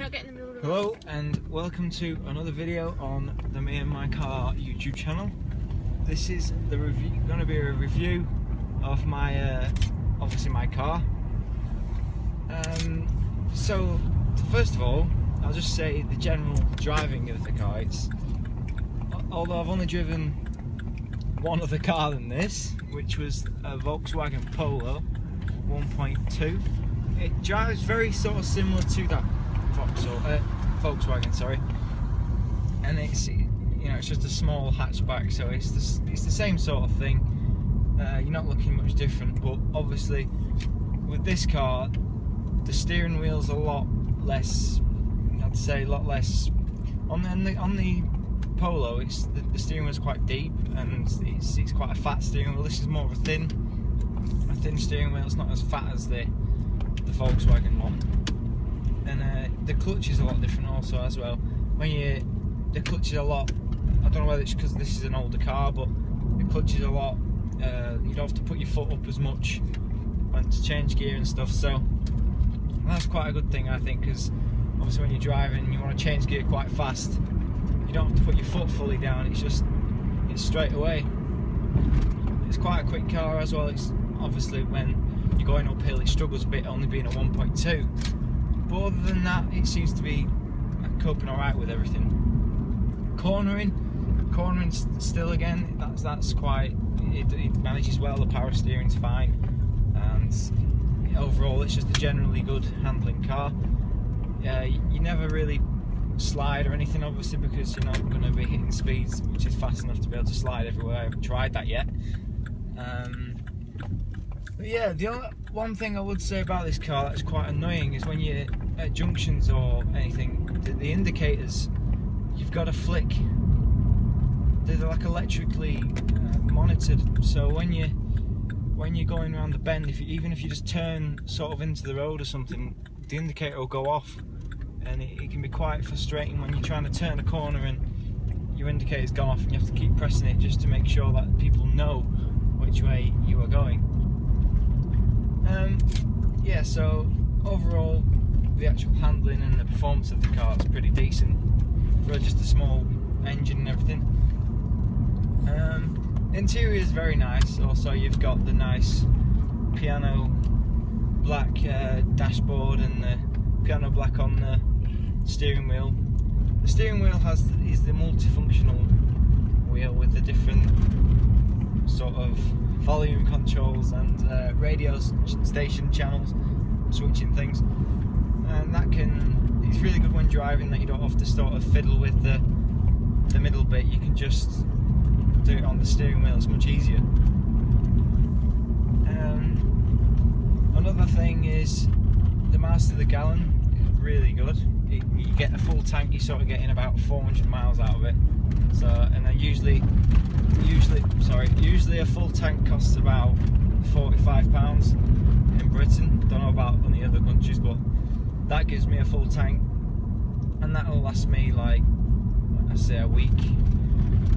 Can I get in the middle of the Hello and welcome to another video on the Me and My Car YouTube channel. This is going to be a review of my obviously my car. So first of all, I'll just say the general driving of the car. Although I've only driven one other car than this, which was a Volkswagen Polo 1.2. It drives very sort of similar to that Volkswagen, sorry, and it's just a small hatchback, so it's the same sort of thing. You're not looking much different, but obviously with this car, the steering wheel's a lot less. I'd say a lot less. On the Polo, the steering wheel's quite deep, and it's quite a fat steering wheel. This is more of a thin steering wheel. It's not as fat as the Volkswagen one. And the clutch is a lot different also as well. The clutch is a lot, I don't know whether it's because this is an older car, but the clutch is a lot, you don't have to put your foot up as much when to change gear and stuff, so that's quite a good thing, I think, because obviously when you're driving and you want to change gear quite fast, you don't have to put your foot fully down, it's straight away. It's quite a quick car as well. It's obviously when you're going uphill it struggles a bit, only being a 1.2. But other than that, it seems to be coping alright with everything. Cornering still again, that's quite, it manages well, the power steering's fine, and overall it's just a generally good handling car. You never really slide or anything, obviously, because you're not going to be hitting speeds which is fast enough to be able to slide everywhere. I haven't tried that yet. But yeah, the only one thing I would say about this car that's quite annoying is when you're at junctions or anything, the indicators, you've got to flick. They're like electrically monitored, so when you're going around the bend, even if you just turn sort of into the road or something, the indicator will go off, and it can be quite frustrating when you're trying to turn a corner and your indicator's gone off and you have to keep pressing it just to make sure that people know which way you are going. Yeah, so overall the actual handling and the performance of the car is pretty decent for just a small engine and everything. Interior is very nice. Also, you've got the nice piano black dashboard and the piano black on the steering wheel. The steering wheel is the multifunctional wheel with the different sort of volume controls and radio station channels, switching things, and it's really good when driving, that you don't have to sort of fiddle with the middle bit. You can just do it on the steering wheel. It's much easier. Another thing is the miles to the gallon is really good. You get a full tank, you're sort of getting about 400 miles out of it. So, and then usually a full tank costs about £45 in Britain. Don't know about any other countries, but that gives me a full tank, and that'll last me, like, I say, a week.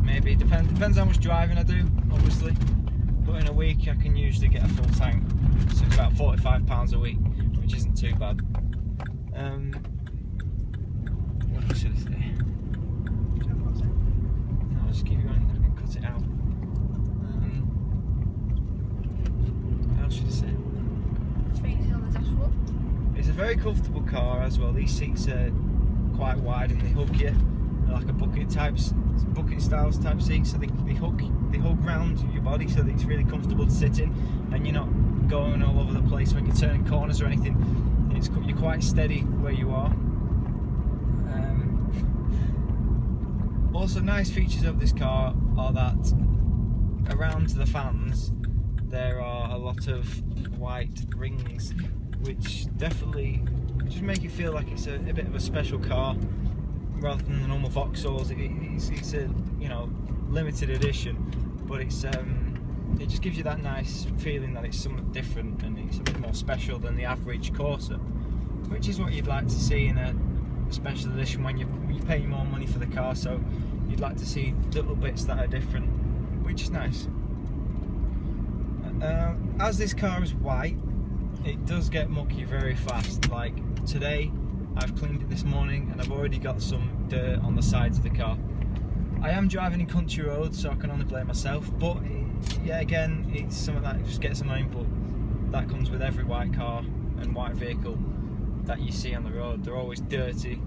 Maybe depends how much driving I do, obviously. But in a week I can usually get a full tank, so it's about £45 a week, which isn't too bad. What should I say? No, just keep going. I can cut it out. What else should I say? spaces on the dashboard? It's a very comfortable car as well. These seats are quite wide and they hug you. They're like a bucket styles type seats. I think they hug round your body, so that it's really comfortable to sit in, and you're not going all over the place when you're turning corners or anything. You're quite steady where you are. Also, nice features of this car are that around the fans there are a lot of white rings, which definitely just make it feel like it's a bit of a special car rather than the normal Vauxhalls. It's a limited edition, but it just gives you that nice feeling that it's something different and it's a bit more special than the average Corsa, which is what you'd like to see in a special edition when you're paying more money for the car. So you'd like to see little bits that are different, which is nice. As this car is white, it does get mucky very fast. Like today, I've cleaned it this morning and I've already got some dirt on the sides of the car. I am driving in country roads, so I can only blame myself, but yeah, again, it's something that just gets annoying, but that comes with every white car and white vehicle that you see on the road. They're always dirty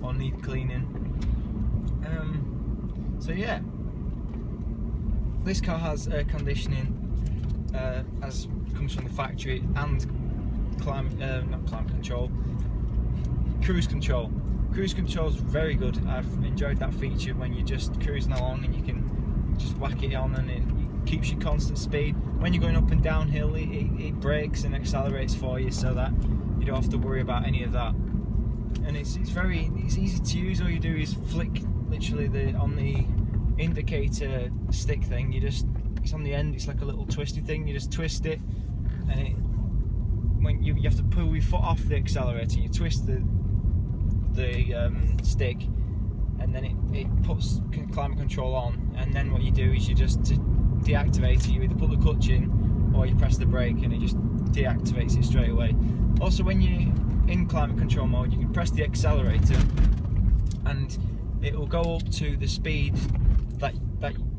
or need cleaning. So yeah, this car has air conditioning, as comes from the factory, and not climate control, cruise control. Cruise control is very good. I've enjoyed that feature when you're just cruising along and you can just whack it on and it keeps you constant speed. When you're going up and downhill, it brakes and accelerates for you, so that you don't have to worry about any of that. And it's easy to use. All you do is flick literally on the indicator stick thing. It's on the end. It's like a little twisty thing. You just twist it, and when you have to pull your foot off the accelerator, you twist the stick, and then it puts climate control on. And then what you do is you just deactivate it. You either put the clutch in or you press the brake, and it just deactivates it straight away. Also, when you're in climate control mode, you can press the accelerator and it will go up to the speed that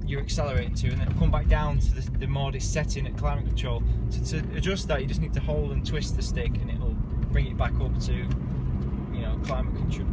you're accelerating to, and then it'll come back down to the mode it's set in at climate control. So to adjust that, you just need to hold and twist the stick, and it'll bring it back up to, climate control.